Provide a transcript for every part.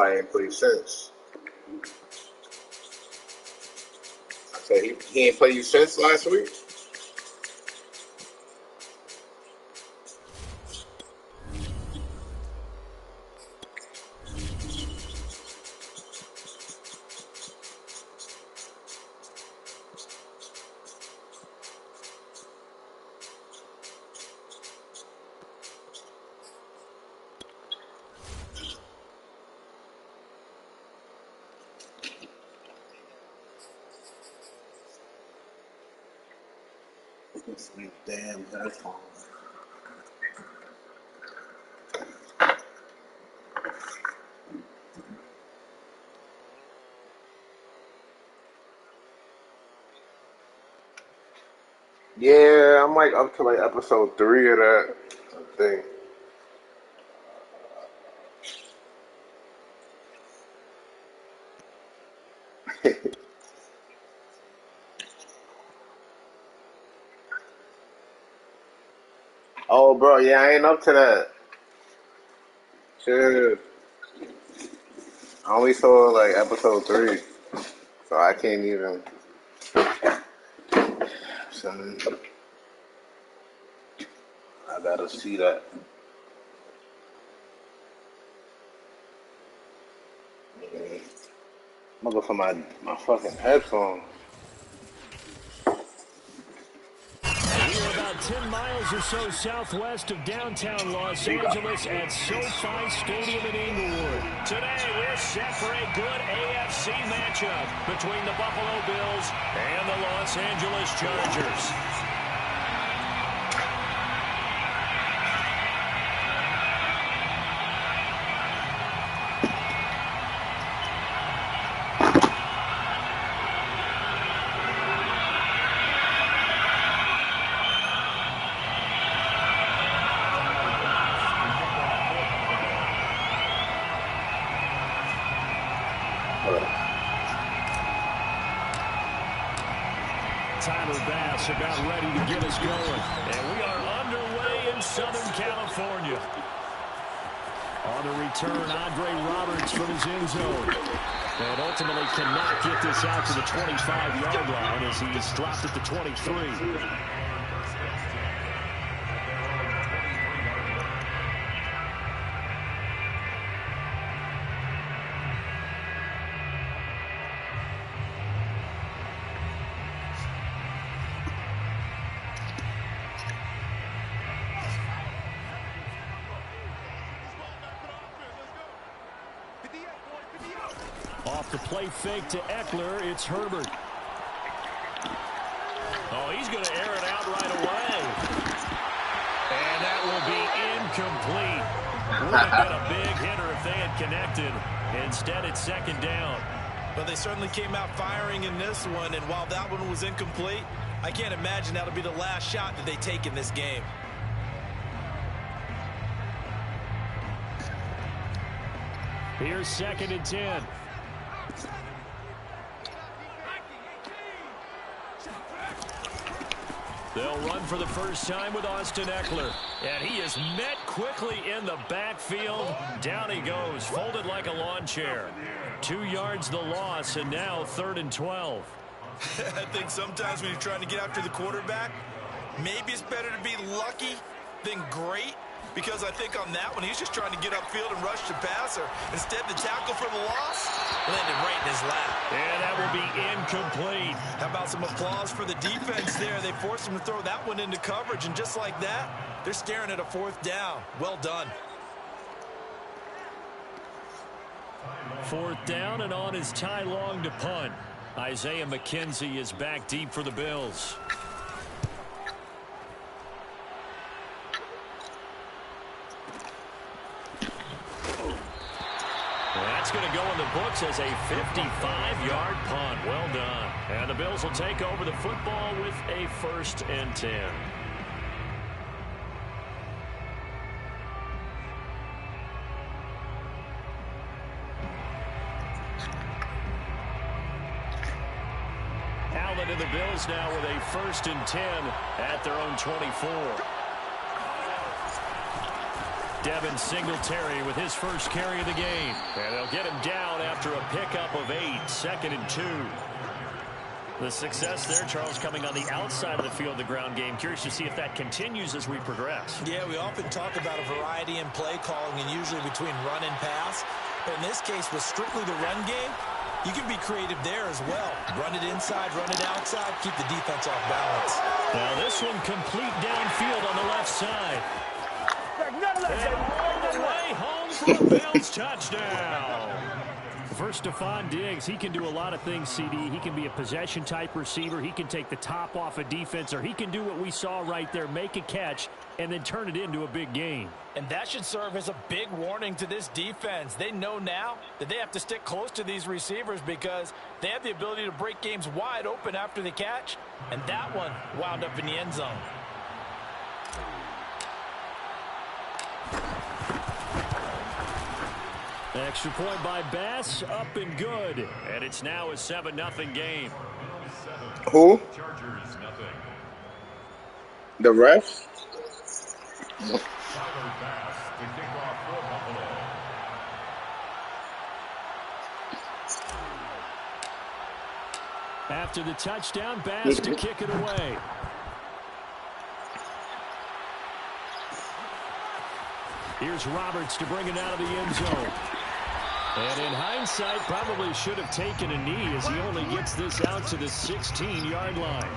probably ain't play since. I said he ain't play you since last week. Damn headphones. Yeah, I'm like up to like episode 3 of that thing. Oh, bro, yeah, I ain't up to that. Shit. I only saw like episode 3, so I can't even. Son, I gotta see that. I'm gonna go for my fucking headphones. We're about 10 miles or so southwest of downtown Los Angeles at SoFi Stadium in Inglewood. Today, we're set for a good AFC matchup between the Buffalo Bills and the Los Angeles Chargers. Tyler Bass about ready to get us going. And we are underway in Southern California. On the return, Andre Roberts from his end zone. And ultimately cannot get this out to the 25-yard line as he's dropped at the 23. Off the play fake to Eckler, it's Herbert. Oh, he's going to air it out right away. And that will be incomplete. Would have been a big hitter if they had connected. Instead, it's second down. But they certainly came out firing in this one, and while that one was incomplete, I can't imagine that'll be the last shot that they take in this game. Here's second and 10. They'll run for the first time with Austin Eckler. And he is met quickly in the backfield. Down he goes, folded like a lawn chair. 2 yards the loss, and now 3rd and 12. I think sometimes when you're trying to get after the quarterback, maybe it's better to be lucky than great. Because I think on that one, he's just trying to get upfield and rush the passer. Instead, the tackle for the loss landed right in his lap. And that will be incomplete. How about some applause for the defense there? They forced him to throw that one into coverage, and just like that, they're staring at a 4th down. Well done. 4th down, and on is Ty Long to punt. Isaiah McKenzie is back deep for the Bills. That's going to go in the books as a 55-yard punt. Well done. And the Bills will take over the football with a 1st and 10. Allen and the Bills now with a 1st and 10 at their own 24. Devin Singletary with his first carry of the game. And they'll get him down after a pickup of 8, 2nd and 2. The success there, Charles, coming on the outside of the field, the ground game. Curious to see if that continues as we progress. Yeah, we often talk about a variety in play calling and usually between run and pass. But in this case, with strictly the run game, you can be creative there as well. Run it inside, run it outside, keep the defense off balance. Now this one complete downfield on the left side. And all the way home for a Bills touchdown. First, Stephon Diggs, he can do a lot of things, CD. He can be a possession-type receiver. He can take the top off a defense, or he can do what we saw right there, make a catch, and then turn it into a big game. And that should serve as a big warning to this defense. They know now that they have to stick close to these receivers because they have the ability to break games wide open after the catch. And that one wound up in the end zone. Extra point by Bass, up and good. And it's now a 7-0 game. Who? The refs? After the touchdown, Bass to kick it away. Here's Roberts to bring it out of the end zone. And in hindsight, probably should have taken a knee as he only gets this out to the 16-yard line.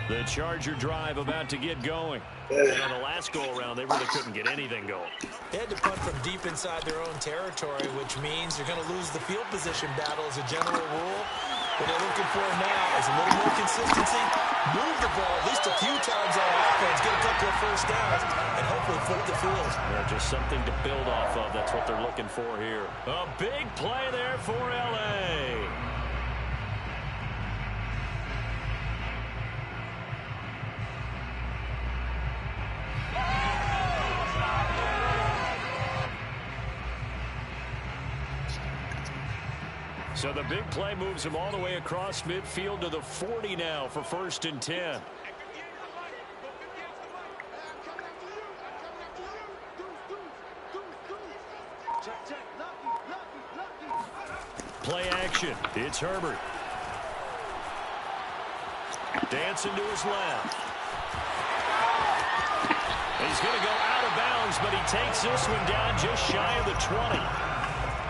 The Charger drive about to get going. And on the last go-around, they really couldn't get anything going. They had to punt from deep inside their own territory, which means they're going to lose the field position battle as a general rule. What they're looking for now is a little more consistency, move the ball at least a few times on offense, get a couple of first downs, and hopefully flip the field. Just something to build off of. That's what they're looking for here. A big play there for L.A. So the big play moves him all the way across midfield to the 40 now for 1st and 10. Play action. It's Herbert. Dancing to his left. He's going to go out of bounds, but he takes this one down just shy of the 20.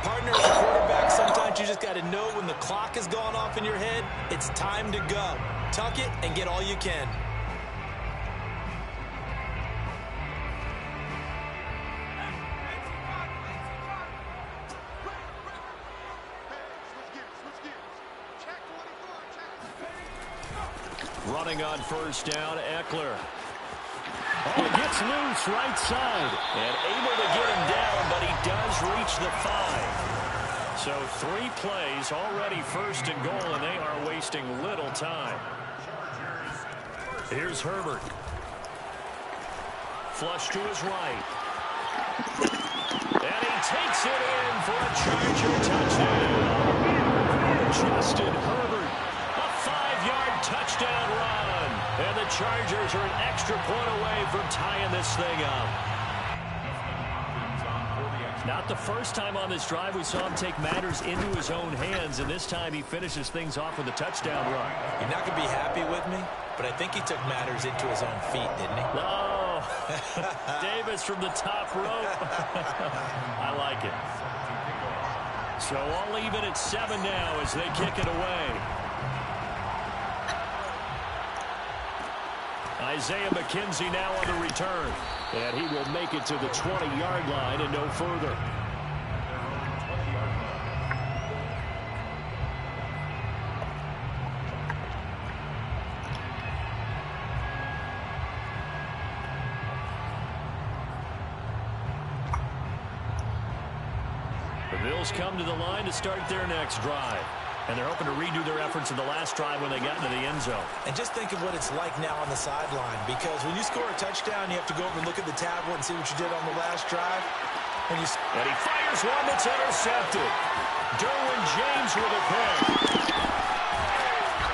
Partner, as a quarterback, sometimes you just got to know when the clock has gone off in your head, it's time to go. Tuck it and get all you can. Running on 1st down, Eckler. Oh, he gets loose right side. And able to get him down, but he does reach the 5. So 3 plays, already 1st and goal, and they are wasting little time. Here's Herbert. Flush to his right. And he takes it in for a Charger touchdown. Justin Herbert, a 5-yard touchdown run. And the Chargers are an extra point away from tying this thing up. Not the first time on this drive we saw him take matters into his own hands, and this time he finishes things off with a touchdown run. You're not going to be happy with me, but I think he took matters into his own feet, didn't he? No. Davis from the top rope. I like it. So all even at 7 now as they kick it away. Isaiah McKenzie now on the return. And he will make it to the 20-yard line and no further. Bills come to the line to start their next drive. And they're hoping to redo their efforts in the last drive when they got into the end zone. And just think of what it's like now on the sideline, because when you score a touchdown, you have to go over and look at the tablet and see what you did on the last drive. And he fires one that's intercepted. Derwin James with a pick.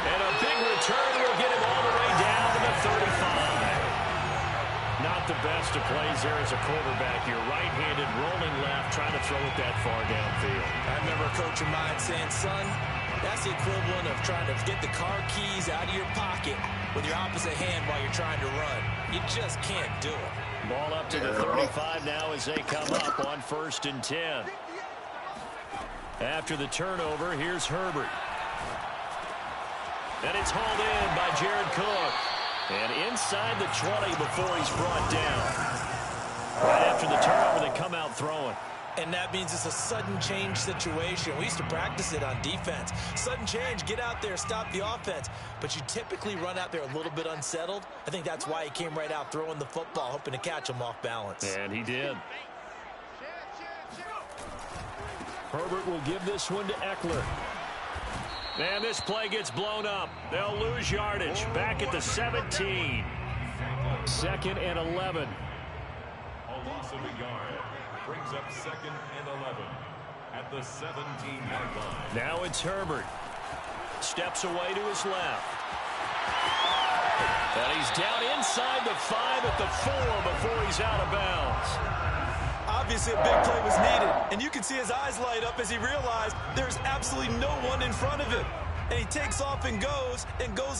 And a big return will get him all the way down to the 35. Not the best of plays there as a quarterback. You're right-handed, rolling left, trying to throw it that far downfield. I remember a coach of mine saying, son, that's the equivalent of trying to get the car keys out of your pocket with your opposite hand while you're trying to run. You just can't do it. Ball up to the 35 now as they come up on 1st and 10. After the turnover, here's Herbert. And it's hauled in by Jared Cook. And inside the 20 before he's brought down. Right after the turnover, they come out throwing. And that means it's a sudden change situation. We used to practice it on defense. Sudden change, get out there, stop the offense. But you typically run out there a little bit unsettled. I think that's why he came right out throwing the football, hoping to catch him off balance. And he did. Herbert will give this one to Eckler. And this play gets blown up. They'll lose yardage. Back at the 17. 2nd and 11. A loss of a yard. Brings up 2nd and 11 at the 17-yard line. Now it's Herbert. Steps away to his left. And he's down inside the 5 at the 4 before he's out of bounds. Obviously, a big play was needed, and you can see his eyes light up as he realized there's absolutely no one in front of him. And he takes off and goes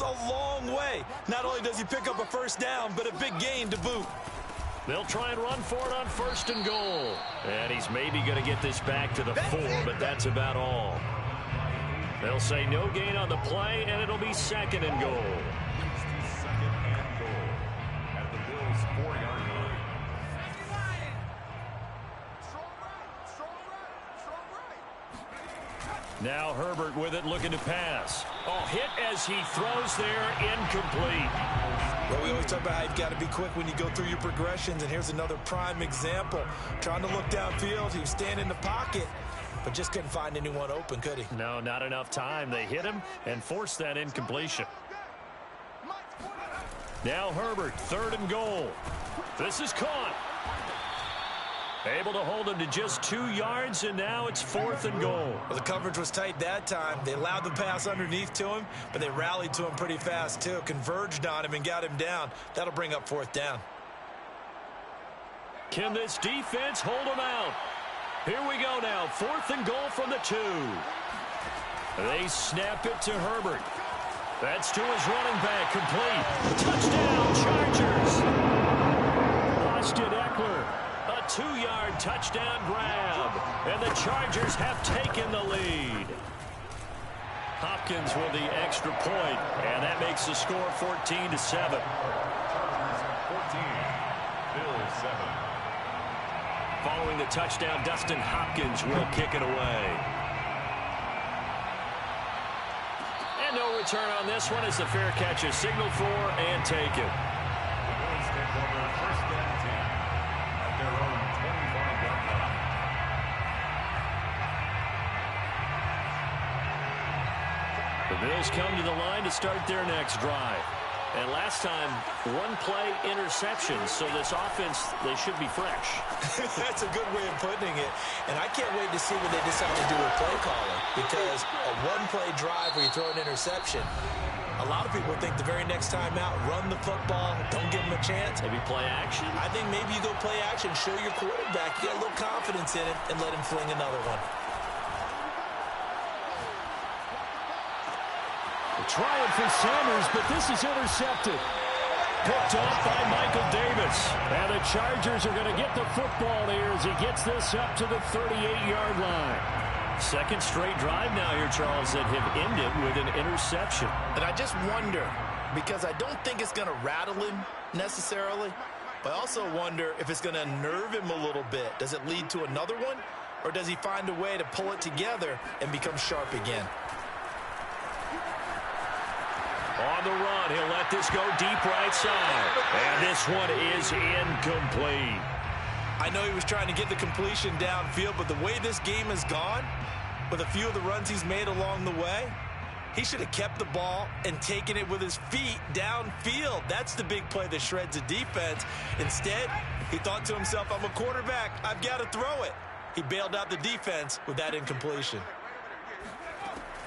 a long way. Not only does he pick up a first down, but a big gain to boot. They'll try and run for it on 1st and goal. And he's maybe going to get this back to the 4, but that's about all. They'll say no gain on the play, and it'll be 2nd and goal. 2nd and goal at the Bills' 4-yard line. Now Herbert with it, looking to pass. Oh, hit as he throws there, incomplete. Well, we always talk about how you've got to be quick when you go through your progressions, and here's another prime example. Trying to look downfield, he was standing in the pocket, but just couldn't find anyone open, could he? No, not enough time. They hit him and forced that incompletion. Now Herbert, 3rd and goal. This is caught. Able to hold him to just 2 yards, and now it's 4th and goal. Well, the coverage was tight that time. They allowed the pass underneath to him, but they rallied to him pretty fast, too. Converged on him and got him down. That'll bring up 4th down. Can this defense hold him out? Here we go now. 4th and goal from the 2. They snap it to Herbert. That's to his running back. Complete. Touchdown, Chargers. Austin Eckler. A 2-yard touchdown grab. And the Chargers have taken the lead. Hopkins with the extra point, and that makes the score 14-7. 14, Bills 7. Following the touchdown, Dustin Hopkins will kick it away. And no return on this one as the fair catch is signaled for and taken. The Bills take over 1st and 10 at their own 25-yard line. The Bills come to the line to start their next drive. And last time, 1-play interception, so this offense, they should be fresh. That's a good way of putting it. And I can't wait to see what they decide to do with play calling, because a 1-play drive where you throw an interception, a lot of people think the very next time out, run the football, don't give them a chance. Maybe play action? I think maybe you go play action, show your quarterback, you got a little confidence in it, and let him fling another one. Trying for Sanders, but this is intercepted. Picked off by Michael Davis. And the Chargers are going to get the football here as he gets this up to the 38-yard line. Second straight drive now here, Charles, that have ended with an interception. And I just wonder, because I don't think it's going to rattle him necessarily, but I also wonder if it's going to nerve him a little bit. Does it lead to another one, or does he find a way to pull it together and become sharp again? On the run, he'll let this go deep right side. And this one is incomplete. I know he was trying to get the completion downfield, but the way this game has gone, with a few of the runs he's made along the way, he should have kept the ball and taken it with his feet downfield. That's the big play that shreds a defense. Instead, he thought to himself, I'm a quarterback, I've got to throw it. He bailed out the defense with that incompletion.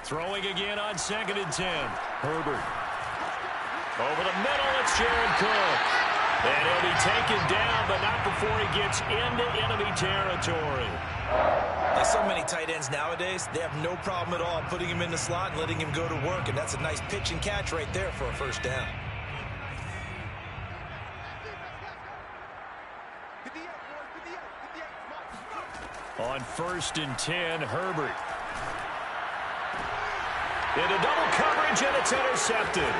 Throwing again on 2nd and 10. Herbert. Over the middle, it's Jared Cook. And he'll be taken down, but not before he gets into enemy territory. Like so many tight ends nowadays, they have no problem at all putting him in the slot and letting him go to work. And that's a nice pitch and catch right there for a first down. On 1st and 10, Herbert. Into double coverage, and it's intercepted.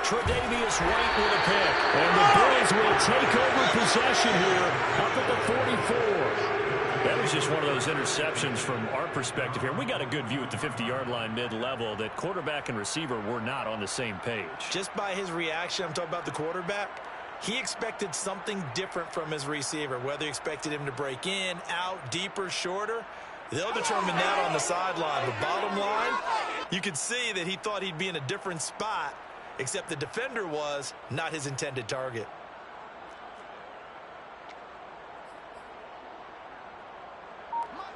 Tre'Davious White with a pick. And the Bills will take over possession here up at the 44. That was just one of those interceptions from our perspective here. We got a good view at the 50-yard line mid-level that quarterback and receiver were not on the same page. Just by his reaction, I'm talking about the quarterback, he expected something different from his receiver, whether he expected him to break in, out, deeper, shorter. They'll determine that on the sideline. But bottom line, you could see that he thought he'd be in a different spot, except the defender was not his intended target.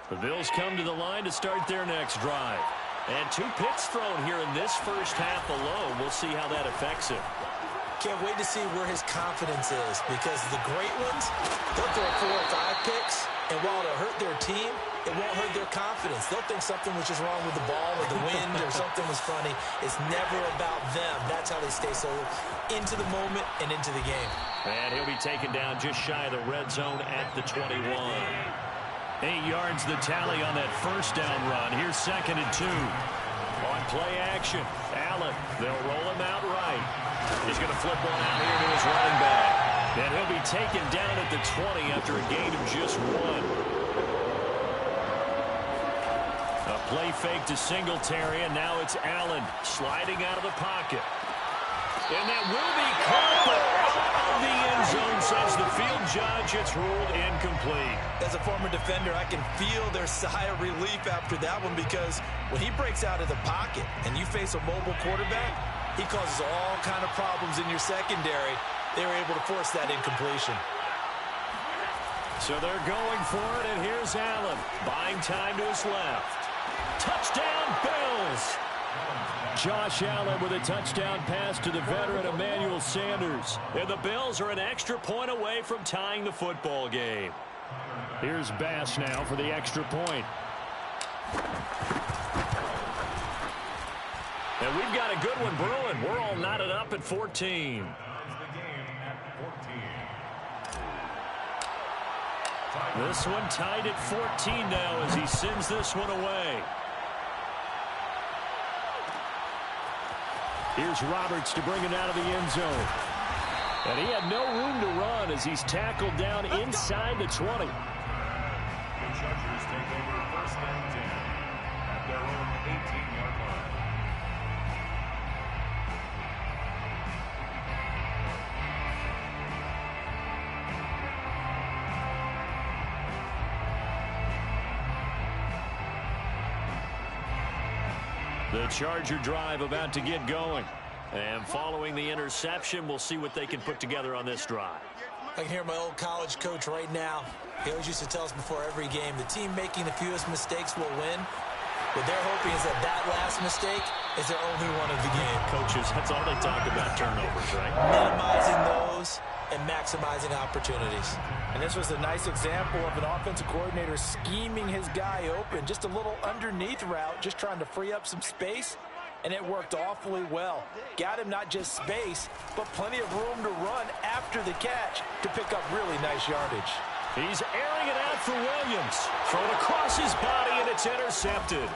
The Bills come to the line to start their next drive. And 2 picks thrown here in this first half alone. We'll see how that affects him. Can't wait to see where his confidence is, because the great ones, they'll throw 4 or 5 picks, and while it'll hurt their team, it won't hurt their confidence. They'll think something was just wrong with the ball or the wind or something was funny. It's never about them. That's how they stay so into the moment and into the game. And he'll be taken down just shy of the red zone at the 21. 8 yards the tally on that first down run. Here's 2nd and 2. On play action, Allen. They'll roll him out right. He's going to flip one out here to his running back. And he'll be taken down at the 20 after a gain of just 1. A play fake to Singletary, and now it's Allen sliding out of the pocket. And that will be caught, but out of the end zone, says the field judge. It's ruled incomplete. As a former defender, I can feel their sigh of relief after that one, because when he breaks out of the pocket and you face a mobile quarterback, he causes all kind of problems in your secondary. They were able to force that incompletion. So they're going for it, and here's Allen. Buying time to his left. Touchdown, Bills! Josh Allen with a touchdown pass to the veteran Emmanuel Sanders. And the Bills are an extra point away from tying the football game. Here's Bass now for the extra point. And we've got a good one brewing. We're all knotted up at 14. This one tied at 14 now as he sends this one away. Here's Roberts to bring it out of the end zone. And he had no room to run as he's tackled down inside the 20. The Chargers take over 1st and 10 at their own 18-yard line. The Charger drive about to get going. And following the interception, we'll see what they can put together on this drive. I can hear my old college coach right now. He always used to tell us before every game, the team making the fewest mistakes will win. What they're hoping is that that last mistake is their only one of the game. Coaches, that's all they talk about, turnovers, right? Minimizing those and maximizing opportunities. And this was a nice example of an offensive coordinator scheming his guy open. Just a little underneath route, just trying to free up some space. And it worked awfully well. Got him not just space, but plenty of room to run after the catch to pick up really nice yardage. He's airing it out for Williams. Thrown across his body, and it's intercepted.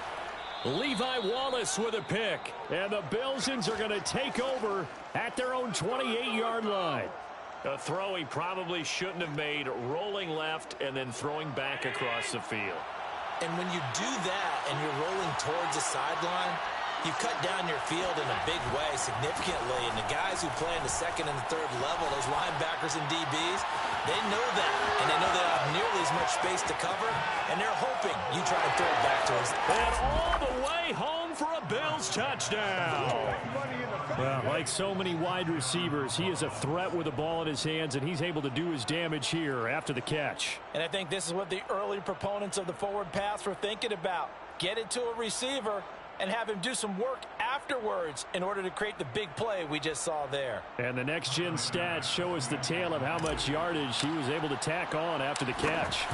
Levi Wallace with a pick. And the Bilsons are going to take over at their own 28-yard line. A throw he probably shouldn't have made, rolling left and then throwing back across the field. And when you do that and you're rolling towards the sideline, You cut down your field in a big way, significantly, and the guys who play in the second and the third level, those linebackers and DBs, they know that, and they know they don't have nearly as much space to cover, and they're hoping you try and throw it back to us. And all the way home for a Bills touchdown. Well, like so many wide receivers, he is a threat with the ball in his hands, and he's able to do his damage here after the catch. And I think this is what the early proponents of the forward pass were thinking about. Get it to a receiver and have him do some work afterwards in order to create the big play we just saw there. And the next-gen stats show us the tale of how much yardage he was able to tack on after the catch.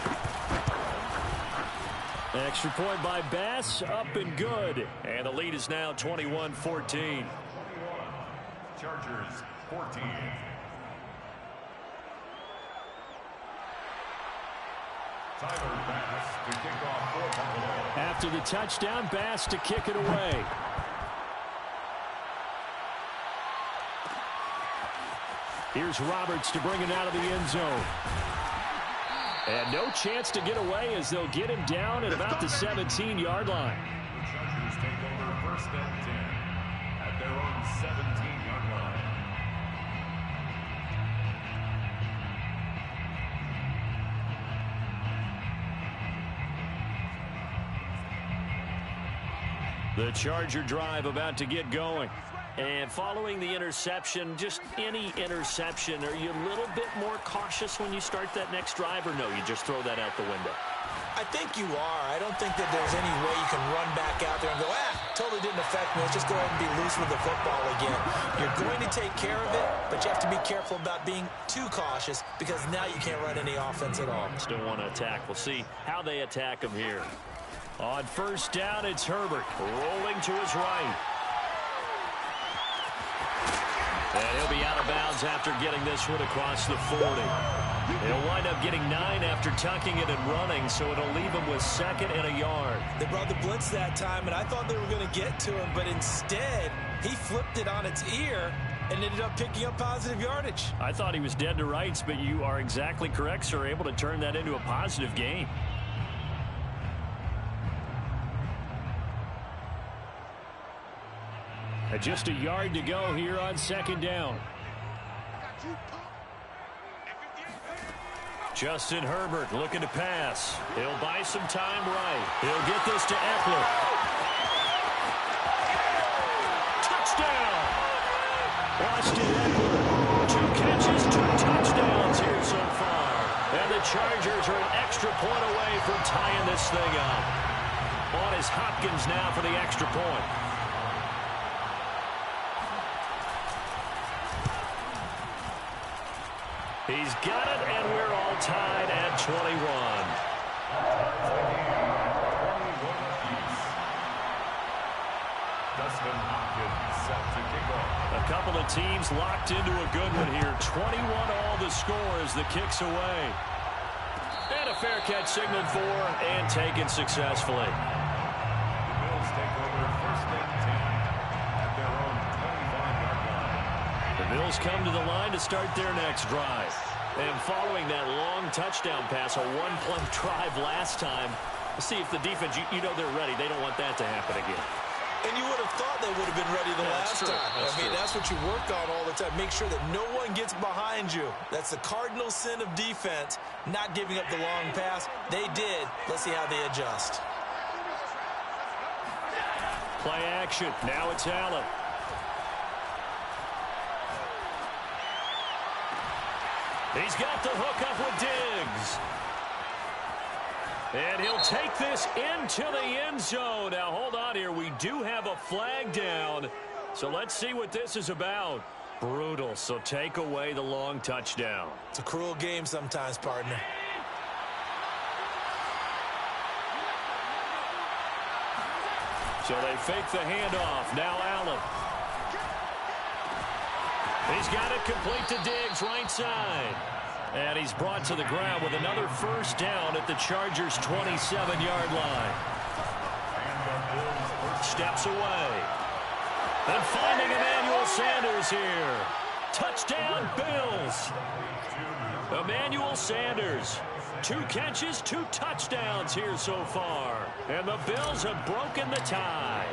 Extra point by Bass, up and good. And the lead is now 21-14. Chargers 14. Tyler Bass to kick off for Buffalo. After the touchdown, Bass to kick it away. Here's Roberts to bring it out of the end zone. And no chance to get away as they'll get him down at about the 17-yard line. The Chargers take over first and 10 at their own 17-yard line. The Charger drive about to get going. And following the interception, just any interception, are you a little bit more cautious when you start that next drive, or no, you just throw that out the window? I think you are. I don't think that there's any way you can run back out there and go, totally didn't affect me. Let's just go ahead and be loose with the football again. You're going to take care of it, but you have to be careful about being too cautious because now you can't run any offense at all. Still want to attack. We'll see how they attack him here. On first down, it's Herbert rolling to his right. And he'll be out of bounds after getting this one across the 40. He'll wind up getting 9 after tucking it and running, so it'll leave him with second and a yard. They brought the blitz that time, and I thought they were going to get to him, but instead, he flipped it on its ear and ended up picking up positive yardage. I thought he was dead to rights, but you are exactly correct, sir. Able to turn that into a positive gain. Just a yard to go here on second down. Justin Herbert looking to pass. He'll buy some time right. He'll get this to Eckler. Touchdown! Austin Eckler. 2 catches, 2 touchdowns here so far. And the Chargers are an extra point away from tying this thing up. On is Hopkins now for the extra point. He's got it, and we're all tied at 21. Dustin Hopkins set to kick off. A couple of teams locked into a good one here. 21 all the score as the kick's away. And a fair catch signaled for and taken successfully. The Bills take over first and 10 at their own 25-yard line. The Bills come to the line to start their next drive. And following that long touchdown pass, a one-play drive last time, let's see if the defense, you know they're ready. They don't want that to happen again. And you would have thought they would have been ready the last time. That's what you work on all the time. Make sure that no one gets behind you. That's the cardinal sin of defense, not giving up the long pass. They did. Let's see how they adjust. Play action. Now it's Allen. He's got the hook up with Diggs. And he'll take this into the end zone. Now, hold on here. We do have a flag down. So let's see what this is about. Brutal. So take away the long touchdown. It's a cruel game sometimes, partner. So they fake the handoff. Now Allen. He's got it complete to Diggs, right side. And he's brought to the ground with another first down at the Chargers' 27-yard line. Steps away. And finding Emmanuel Sanders here. Touchdown, Bills. Emmanuel Sanders. 2 catches, 2 touchdowns here so far. And the Bills have broken the tie.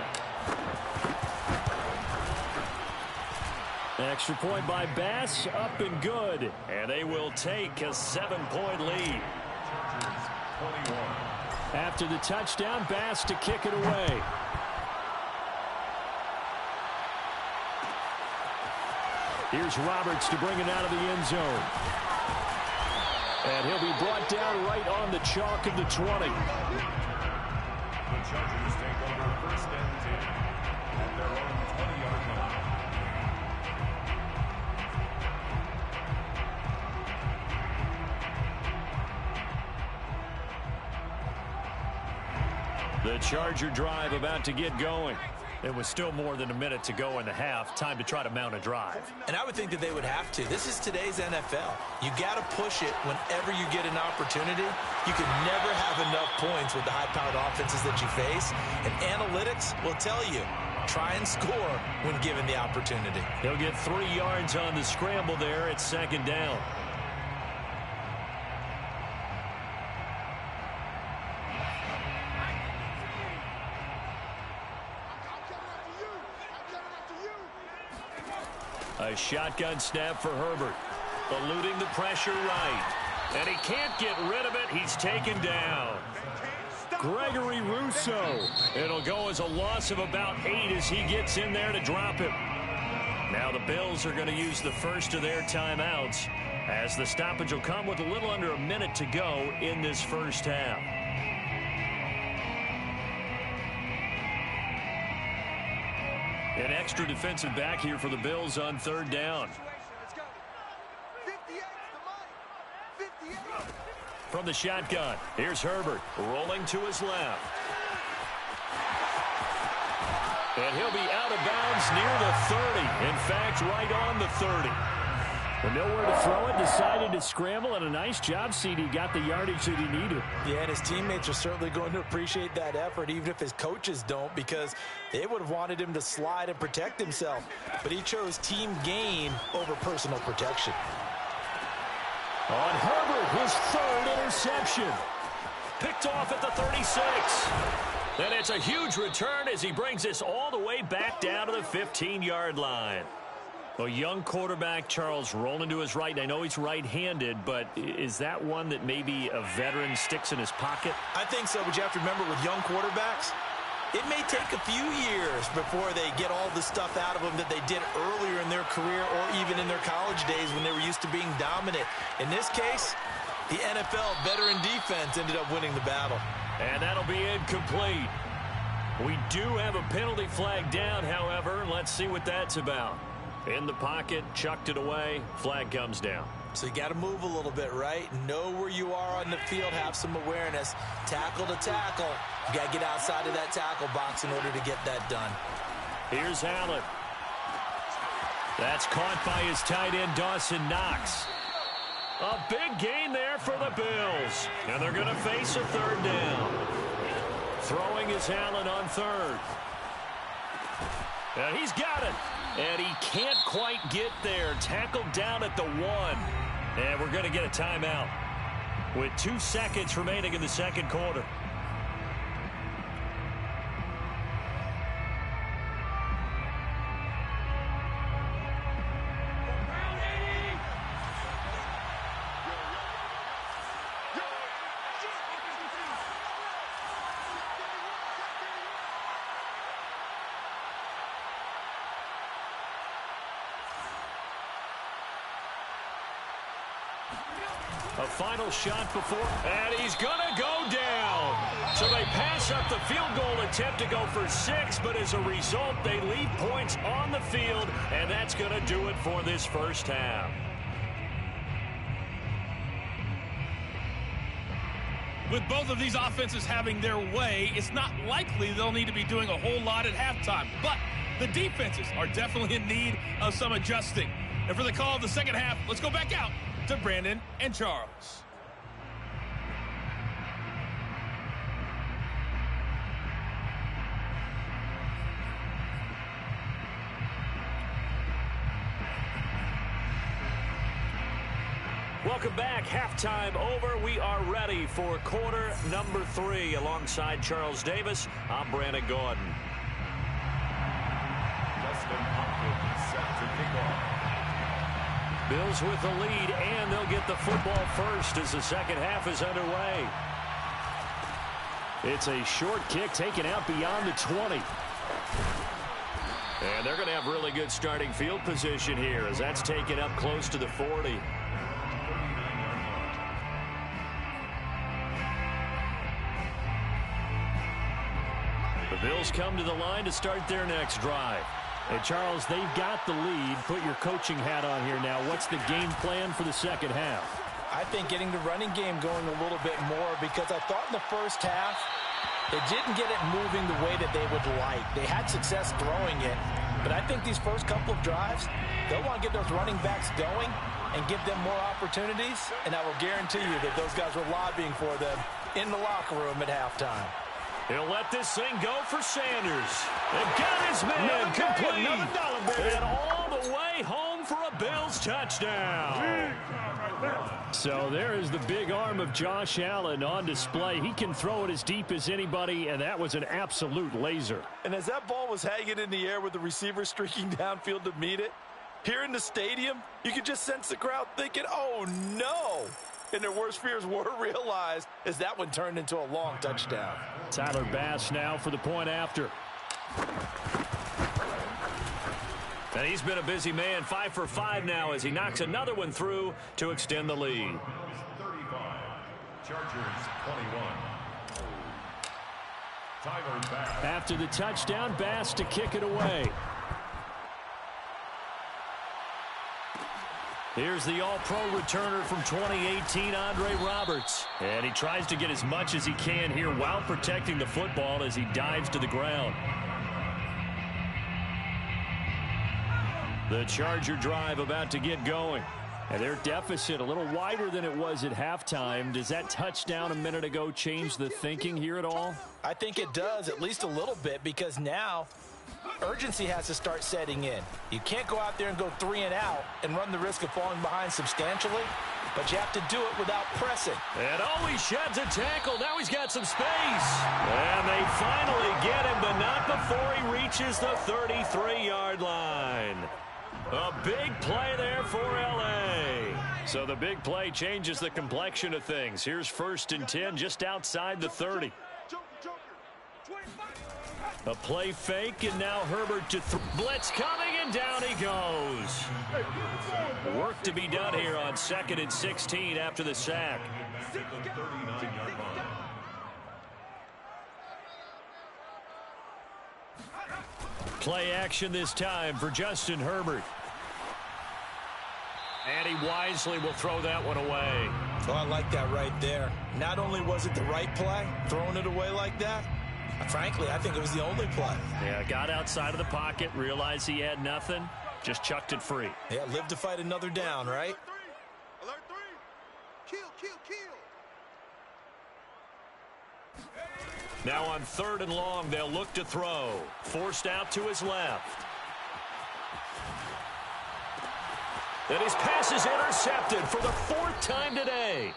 Extra point by Bass, up and good. And they will take a 7-point lead. After the touchdown, Bass to kick it away. Here's Roberts to bring it out of the end zone. And he'll be brought down right on the chalk of the 20. The Chargers take over first and 10 at their own 20-yard line. The Charger drive about to get going. It was still more than a minute to go in the half. Time to try to mount a drive. And I would think that they would have to. This is today's NFL. You got to push it whenever you get an opportunity. You can never have enough points with the high-powered offenses that you face. And analytics will tell you, try and score when given the opportunity. He'll get 3 yards on the scramble there at second down. A shotgun snap for Herbert. Eluding the pressure right. And he can't get rid of it. He's taken down. Gregory Rousseau. It'll go as a loss of about 8 as he gets in there to drop him. Now the Bills are going to use the first of their timeouts as the stoppage will come with a little under a minute to go in this first half. An extra defensive back here for the Bills on third down. From the shotgun, here's Herbert rolling to his left. And he'll be out of bounds near the 30. In fact, right on the 30. But nowhere to throw it, decided to scramble, and a nice job, CD. Got the yardage that he needed. Yeah, and his teammates are certainly going to appreciate that effort, even if his coaches don't, because they would have wanted him to slide and protect himself. But he chose team gain over personal protection. On Herbert, his 3rd interception. Picked off at the 36. And it's a huge return as he brings this all the way back down to the 15-yard line. A young quarterback, Charles, rolling to his right. I know he's right-handed, but is that one that maybe a veteran sticks in his pocket? I think so, but you have to remember with young quarterbacks, it may take a few years before they get all the stuff out of them that they did earlier in their career or even in their college days when they were used to being dominant. In this case, the NFL veteran defense ended up winning the battle. And that'll be incomplete. We do have a penalty flag down, however. Let's see what that's about. In the pocket, chucked it away, flag comes down. So you got to move a little bit, right? Know where you are on the field, have some awareness. Tackle to tackle. You got to get outside of that tackle box in order to get that done. Here's Allen. That's caught by his tight end, Dawson Knox. A big gain there for the Bills. And they're going to face a 3rd down. Throwing is Allen on 3rd. And he's got it. And he can't quite get there. Tackled down at the 1. And we're going to get a timeout with 2 seconds remaining in the second quarter. A final shot before, and he's going to go down. So they pass up the field goal attempt to go for 6, but as a result, they leave points on the field, and that's going to do it for this first half. With both of these offenses having their way, it's not likely they'll need to be doing a whole lot at halftime. But the defenses are definitely in need of some adjusting. And for the call of the second half, let's go back out to Brandon and Charles. Welcome back. Halftime over. We are ready for quarter number 3. Alongside Charles Davis, I'm Brandon Gordon. Austin Hopkins set to kick off. Bills with the lead, and they'll get the football first as the second half is underway. It's a short kick taken out beyond the 20. And they're going to have really good starting field position here as that's taken up close to the 40. The Bills come to the line to start their next drive. And Charles, they've got the lead. Put your coaching hat on here now. What's the game plan for the second half? I think getting the running game going a little bit more, because I thought in the first half they didn't get it moving the way that they would like. They had success throwing it, but I think these first couple of drives, they'll want to get those running backs going and give them more opportunities, and I will guarantee you that those guys were lobbying for them in the locker room at halftime. He'll let this thing go for Sanders. They've got his man complete. And all the way home for a Bills touchdown. So there is the big arm of Josh Allen on display. He can throw it as deep as anybody, and that was an absolute laser. And as that ball was hanging in the air with the receiver streaking downfield to meet it, here in the stadium, you could just sense the crowd thinking, oh, no. And their worst fears were realized as that one turned into a long touchdown. Tyler Bass now for the point after. And he's been a busy man, 5 for 5 now as he knocks another one through to extend the lead. 35, Chargers 21. Tyler Bass. After the touchdown, Bass to kick it away. Here's the all-pro returner from 2018, Andre Roberts. And he tries to get as much as he can here while protecting the football as he dives to the ground. The Charger drive about to get going. And their deficit a little wider than it was at halftime. Does that touchdown a minute ago change the thinking here at all? I think it does, at least a little bit, because now urgency has to start setting in. You can't go out there and go 3 and out and run the risk of falling behind substantially, but you have to do it without pressing. And he sheds a tackle. Now he's got some space. And they finally get him, but not before he reaches the 33-yard line. A big play there for L.A. So the big play changes the complexion of things. Here's 1st and 10 just outside the 30. A play fake, and now Herbert to blitz coming, and down he goes. Work to be done here on 2nd and 16 after the sack. The 39-yard line. Play action this time for Justin Herbert. And he wisely will throw that one away. Oh, I like that right there. Not only was it the right play, throwing it away like that, frankly, I think it was the only play. Yeah, got outside of the pocket, realized he had nothing, just chucked it free. Yeah, live to fight another down, right? Alert 3. Kill. Now on 3rd and long, they'll look to throw. Forced out to his left. And his pass is intercepted for the 4th time today.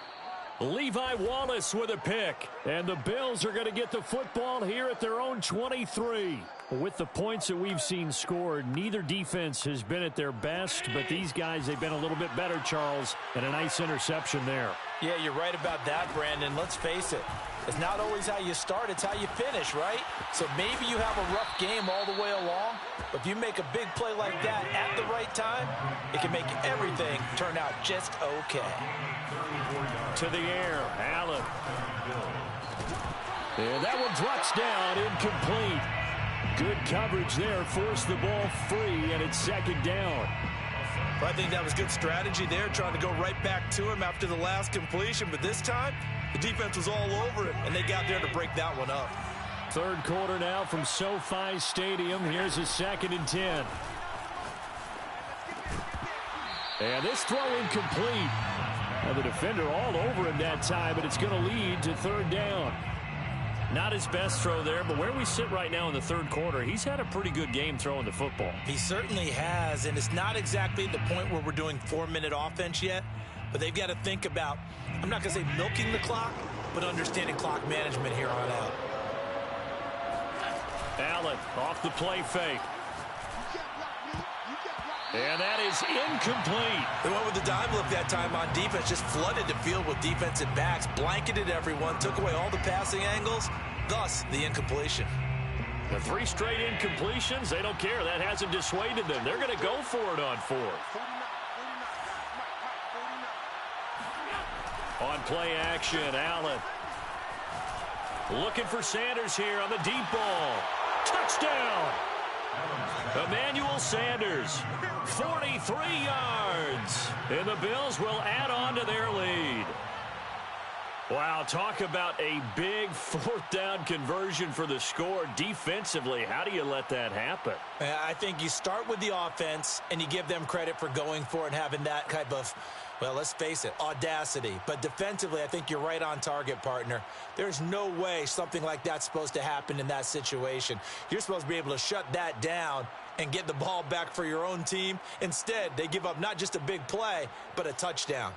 Levi Wallace with a pick. And the Bills are going to get the football here at their own 23. With the points that we've seen scored, neither defense has been at their best, but these guys, they've been a little bit better, Charles, and a nice interception there. Yeah, you're right about that, Brandon. Let's face it. It's not always how you start, it's how you finish, right? So maybe you have a rough game all the way along, but if you make a big play like that at the right time, it can make everything turn out just okay. To the air, Allen. And that one drops down, incomplete. Good coverage there, forced the ball free, and it's 2nd down. Well, I think that was good strategy there, trying to go right back to him after the last completion, but this time, the defense was all over it, and they got there to break that one up. 3rd quarter now from SoFi Stadium. Here's a 2nd and 10. And this throw incomplete. Now the defender all over him that time, but it's going to lead to 3rd down. Not his best throw there, but where we sit right now in the 3rd quarter, he's had a pretty good game throwing the football. He certainly has, and it's not exactly the point where we're doing 4-minute offense yet, but they've got to think about, I'm not going to say milking the clock, but understanding clock management here on out. Allen off the play fake. And that is incomplete. They went with the dime look that time on defense, just flooded the field with defensive backs, blanketed everyone, took away all the passing angles, thus the incompletion. The 3 straight incompletions, they don't care. That hasn't dissuaded them. They're going to go for it on 4th. On play action, Allen. Looking for Sanders here on the deep ball. Touchdown! Emmanuel Sanders, 43 yards. And the Bills will add on to their lead. Wow, talk about a big 4th down conversion for the score defensively. How do you let that happen? I think you start with the offense, and you give them credit for going for it and having that type of, well, let's face it, audacity. But defensively, I think you're right on target, partner. There's no way something like that's supposed to happen in that situation. You're supposed to be able to shut that down and get the ball back for your own team. Instead, they give up not just a big play, but a touchdown.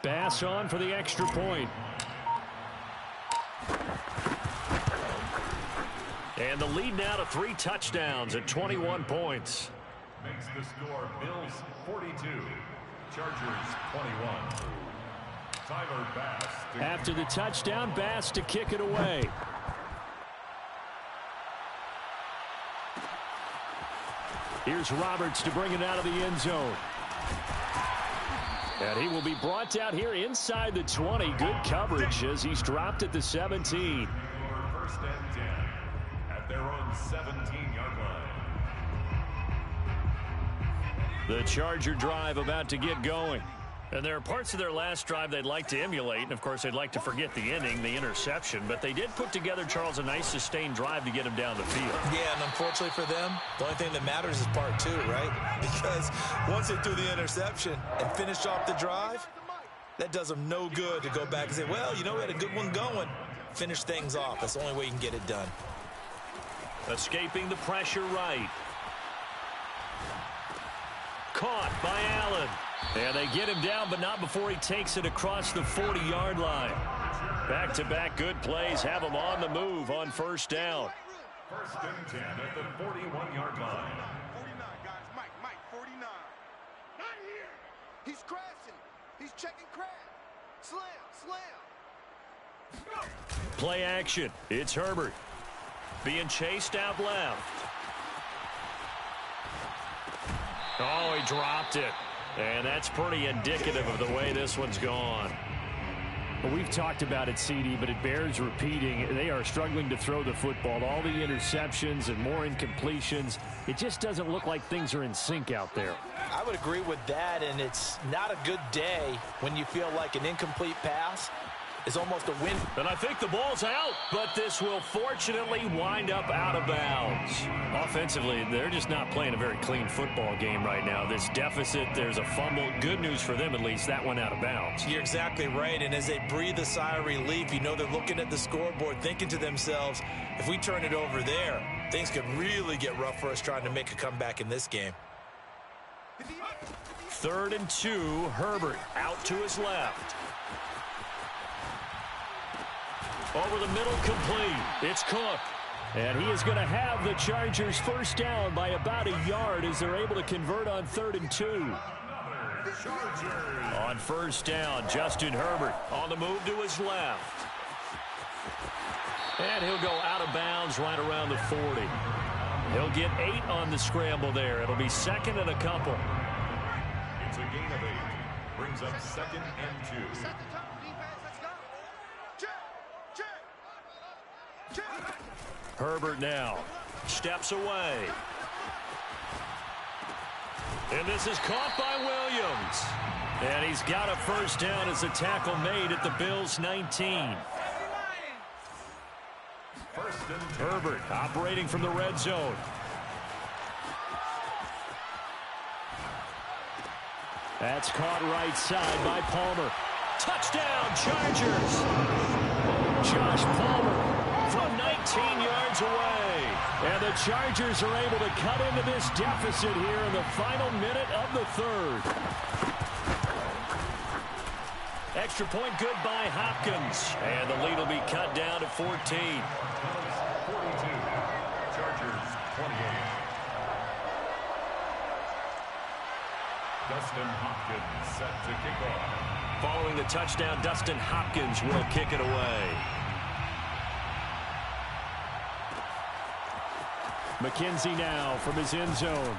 Bass on for the extra point. And the lead now to 3 touchdowns at 21 points. Makes the score Bills 42, Chargers 21. Tyler Bass. After the touchdown, Bass to kick it away. Here's Roberts to bring it out of the end zone. And he will be brought out here inside the 20. Good coverage as he's dropped at the 17. First and 10 at their own 17-yard line. The Charger drive about to get going. And there are parts of their last drive they'd like to emulate. And, of course, they'd like to forget the inning, the interception. But they did put together, Charles, a nice sustained drive to get him down the field. Yeah, and unfortunately for them, the only thing that matters is part 2, right? Because once they threw the interception and finished off the drive, that does them no good to go back and say, well, you know, we had a good one going. Finish things off. That's the only way you can get it done. Escaping the pressure right. Caught by Allen. And they get him down, but not before he takes it across the 40-yard line. Back-to-back good plays have him on the move on first down. First and 10 at the 41-yard line. 49, guys. Mike, 49. Not here. He's crashing. He's checking crash. Slam. Play action. It's Herbert. Being chased out left. Oh, he dropped it. And that's pretty indicative of the way this one's gone. Well, we've talked about it, CD, but it bears repeating. They are struggling to throw the football. All the interceptions and more incompletions. It just doesn't look like things are in sync out there. I would agree with that, and it's not a good day when you feel like an incomplete pass is almost a win. And I think the ball's out, but this will fortunately wind up out of bounds. Offensively, they're just not playing a very clean football game right now. This deficit, there's a fumble. Good news for them, at least. That went out of bounds. You're exactly right, and as they breathe a sigh of relief, you know they're looking at the scoreboard, thinking to themselves, if we turn it over there, things could really get rough for us trying to make a comeback in this game. 3rd and 2, Herbert out to his left. Over the middle, complete. It's Cook. And he is going to have the Chargers first down by about a yard as they're able to convert on 3rd and 2. On first down, Justin Herbert on the move to his left. And he'll go out of bounds right around the 40. He'll get 8 on the scramble there. It'll be 2nd and a couple. It's a gain of 8. Brings up 2nd and 2. Herbert now steps away. And this is caught by Williams. And he's got a first down as the tackle made at the Bills' 19. Herbert operating from the red zone. That's caught right side by Palmer. Touchdown, Chargers. Josh Palmer from 19 yards away. And the Chargers are able to cut into this deficit here in the final minute of the 3rd. Extra point good by Hopkins. And the lead will be cut down to 14. Chargers 28. Dustin Hopkins set to kick off. Following the touchdown, Dustin Hopkins will kick it away. McKenzie now from his end zone.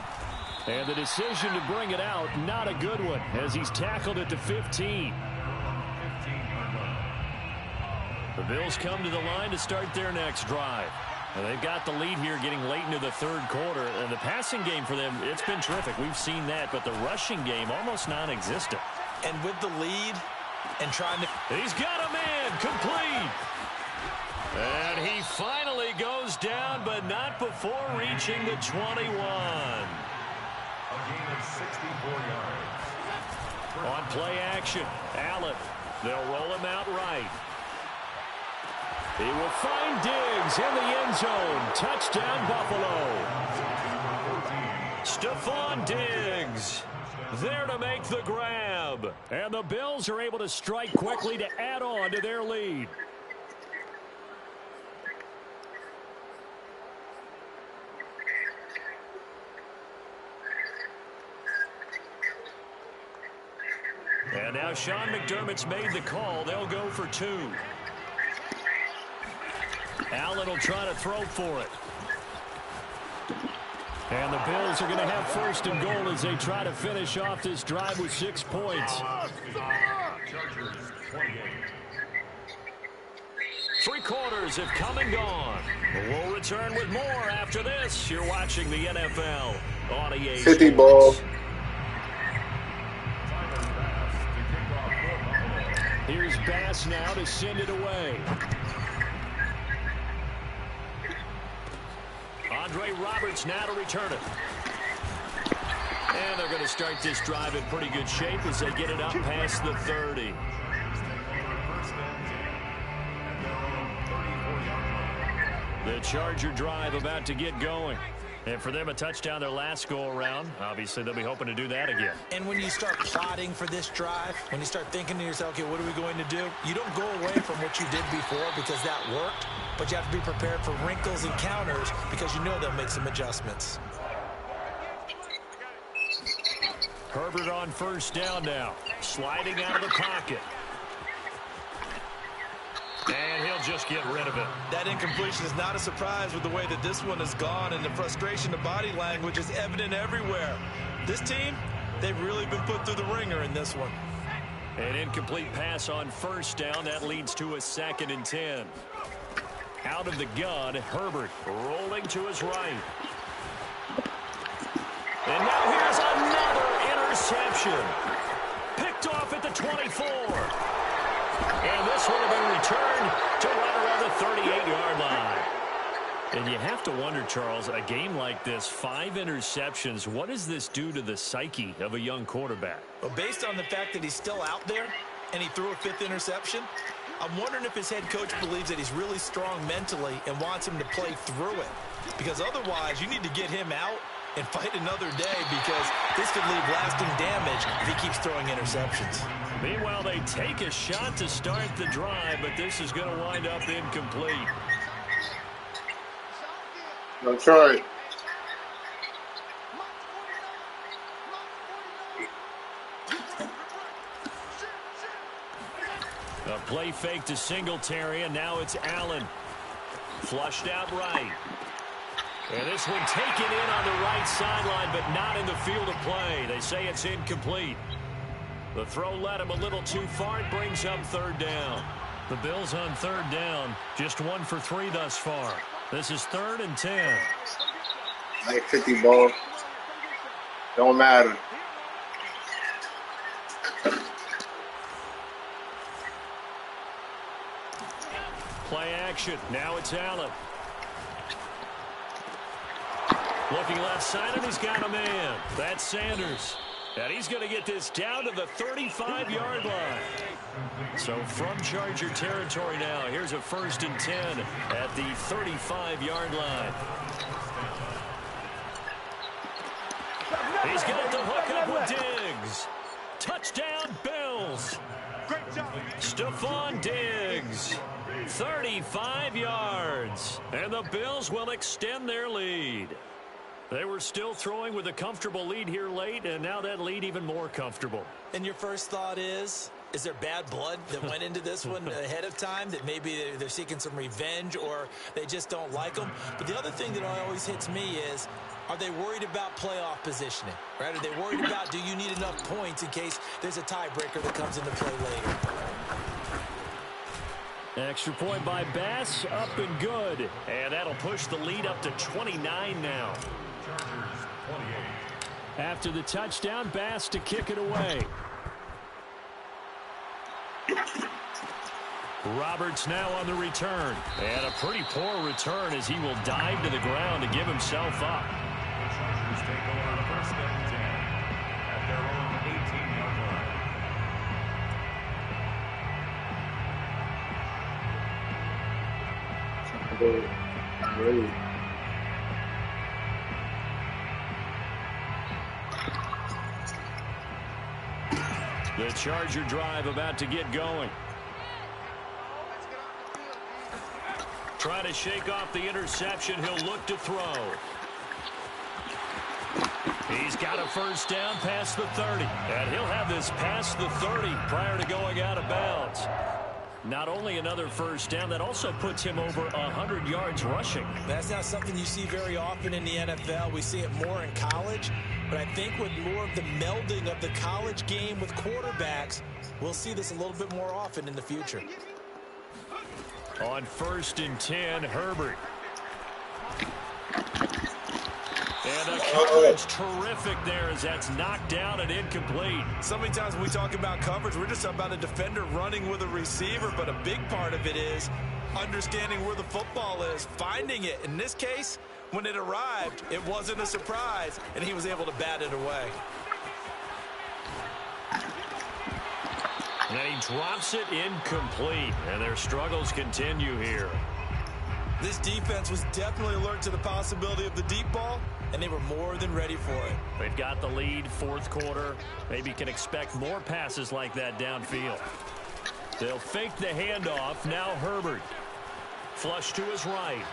And the decision to bring it out, not a good one, as he's tackled at the 15. The Bills come to the line to start their next drive. And they've got the lead here getting late into the third quarter. And the passing game for them, it's been terrific. We've seen that, but the rushing game almost non-existent. And with the lead and trying to... He's got a man complete. And he finally goes down, but not before reaching the 21. A gain of 64 yards. On play action, Allen. They'll roll him out right. He will find Diggs in the end zone. Touchdown, Buffalo. Stephon Diggs there to make the grab. And the Bills are able to strike quickly to add on to their lead. And now Sean McDermott's made the call. They'll go for two. Allen will try to throw for it. And the Bills are going to have first and goal as they try to finish off this drive with 6 points. Chargers 28. 3 quarters have come and gone. We'll return with more after this. You're watching the NFL on EA 50 Sports. ball. Here's Bass now to send it away. Andre Roberts now to return it. And they're going to start this drive in pretty good shape as they get it up past the 30. The Charger drive about to get going. And for them, a touchdown their last go-around. Obviously, they'll be hoping to do that again. And when you start plotting for this drive, when you start thinking to yourself, okay, what are we going to do? You don't go away from what you did before because that worked, but you have to be prepared for wrinkles and counters because you know they'll make some adjustments. Herbert on first down now, sliding out of the pocket. And he'll just get rid of it. That incompletion is not a surprise with the way that this one has gone, and the frustration of body language is evident everywhere. This team, they've really been put through the ringer in this one. An incomplete pass on first down. That leads to a 2nd and 10. Out of the gun, Herbert rolling to his right. And now here's another interception. Picked off at the 24. And this one will be returned to right around the 38-yard line. And you have to wonder, Charles, a game like this, 5 interceptions, what does this do to the psyche of a young quarterback? Well, based on the fact that he's still out there and he threw a 5th interception, I'm wondering if his head coach believes that he's really strong mentally and wants him to play through it. Because otherwise, you need to get him out and fight another day because this could leave lasting damage if he keeps throwing interceptions. Meanwhile, they take a shot to start the drive, but this is going to wind up incomplete. Detroit. A play fake to Singletary, and now it's Allen. Flushed out right. And this one taken in on the right sideline, but not in the field of play. They say it's incomplete. The throw led him a little too far. It brings up 3rd down. The Bills on 3rd down. Just 1 for 3 thus far. This is 3rd and 10. Like 50 ball. Don't matter. Play action. Now it's Allen. Looking left side, and he's got a man. That's Sanders. And he's going to get this down to the 35-yard line. So from Charger territory now, here's a 1st and 10 at the 35-yard line. He's got the hook up with Diggs. Touchdown, Bills. Great job. Stephon Diggs, 35 yards. And the Bills will extend their lead. They were still throwing with a comfortable lead here late, and now that lead even more comfortable. And your first thought is there bad blood that went into this one ahead of time, that maybe they're seeking some revenge or they just don't like them? But the other thing that always hits me is, are they worried about playoff positioning? Right? Are they worried about, do you need enough points in case there's a tiebreaker that comes into play later? Extra point by Bass, up and good. And that'll push the lead up to 29 now. After the touchdown, Bass to kick it away. Roberts now on the return. And a pretty poor return as he will dive to the ground to give himself up. The Chargers take over first and 10 at their own 18-yard line. The Charger drive about to get going. Trying to shake off the interception. He'll look to throw. He's got a first down past the 30. And he'll have this past the 30 prior to going out of bounds. Not only another first down, that also puts him over 100 yards rushing. That's not something you see very often in the NFL. We see it more in college. But I think with more of the melding of the college game with quarterbacks, we'll see this a little bit more often in the future. On 1st and 10, Herbert. And the coverage terrific there as that's knocked down and incomplete. So many times when we talk about coverage, we're just about a defender running with a receiver, but a big part of it is understanding where the football is, finding it. In this case, when it arrived, it wasn't a surprise, and he was able to bat it away. And he drops it incomplete, and their struggles continue here. This defense was definitely alert to the possibility of the deep ball, and they were more than ready for it. They've got the lead, 4th quarter. Maybe can expect more passes like that downfield. They'll fake the handoff. Now Herbert. Flush to his right.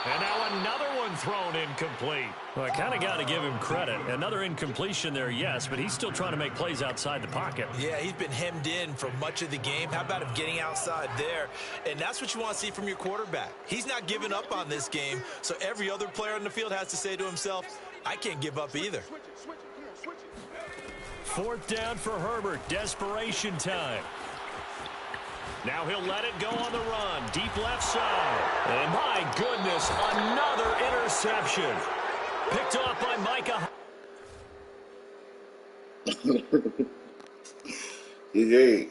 And now another one thrown incomplete. Well, I kind of got to give him credit. Another incompletion there, yes, but he's still trying to make plays outside the pocket. Yeah, he's been hemmed in for much of the game. How about him getting outside there? And that's what you want to see from your quarterback. He's not giving up on this game, so every other player on the field has to say to himself, I can't give up either. 4th down for Herbert. Desperation time. Now he'll let it go on the run. Deep left side. And my goodness, another interception. Picked off by Micah. DJ.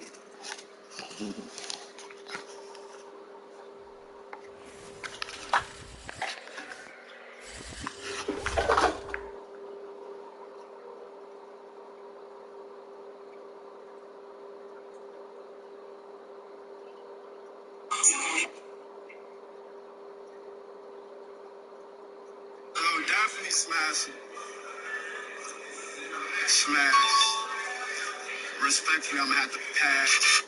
Oh, definitely smash it. Smash. Respectfully, I'm gonna have to pass.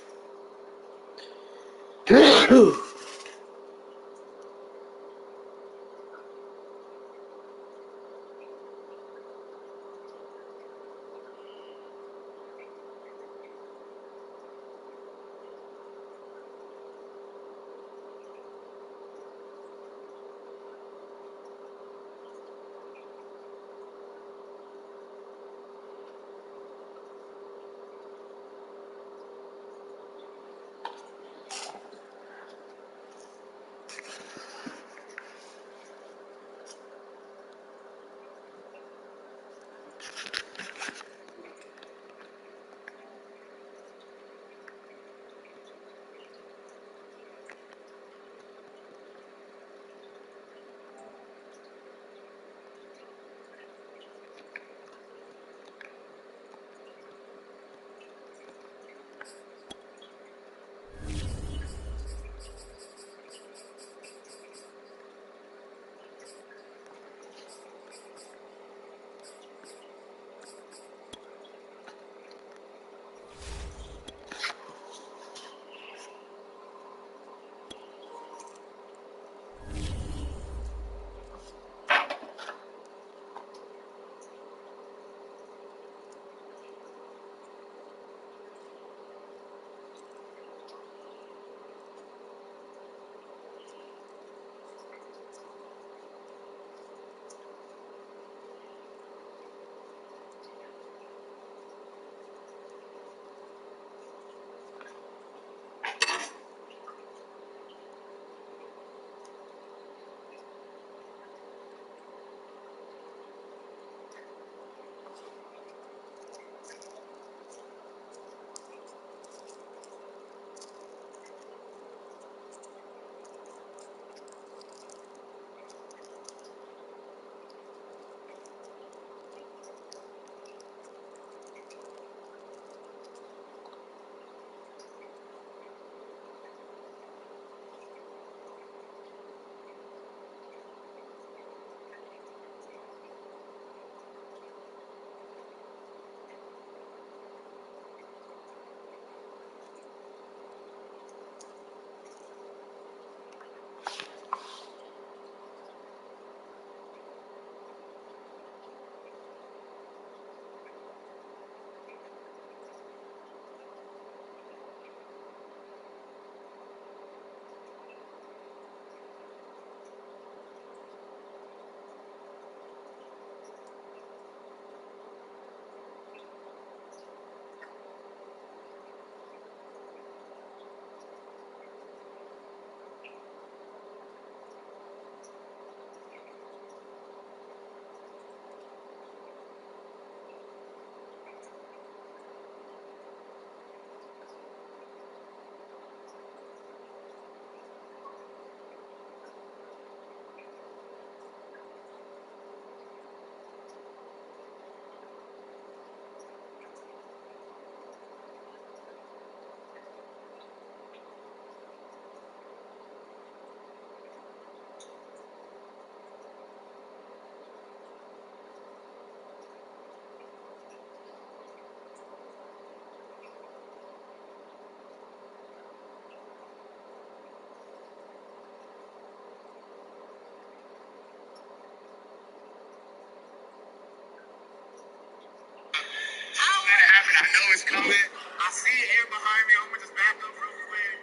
I know it's coming. I see it here behind me. I'm gonna just back up real quick.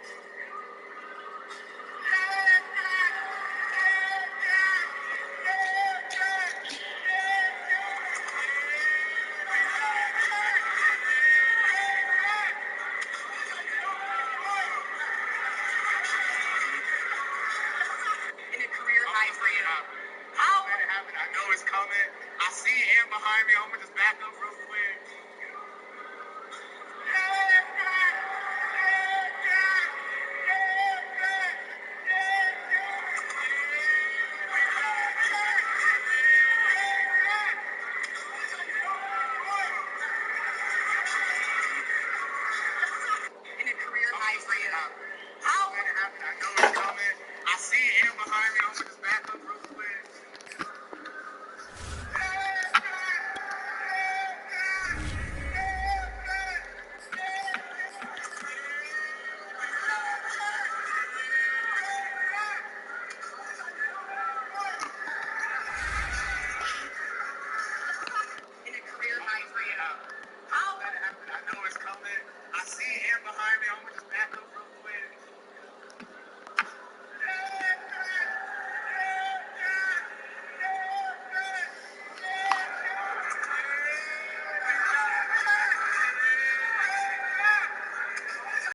In a career high for you. How? I know it's coming. I see it here behind me. I'm gonna just back up real quick.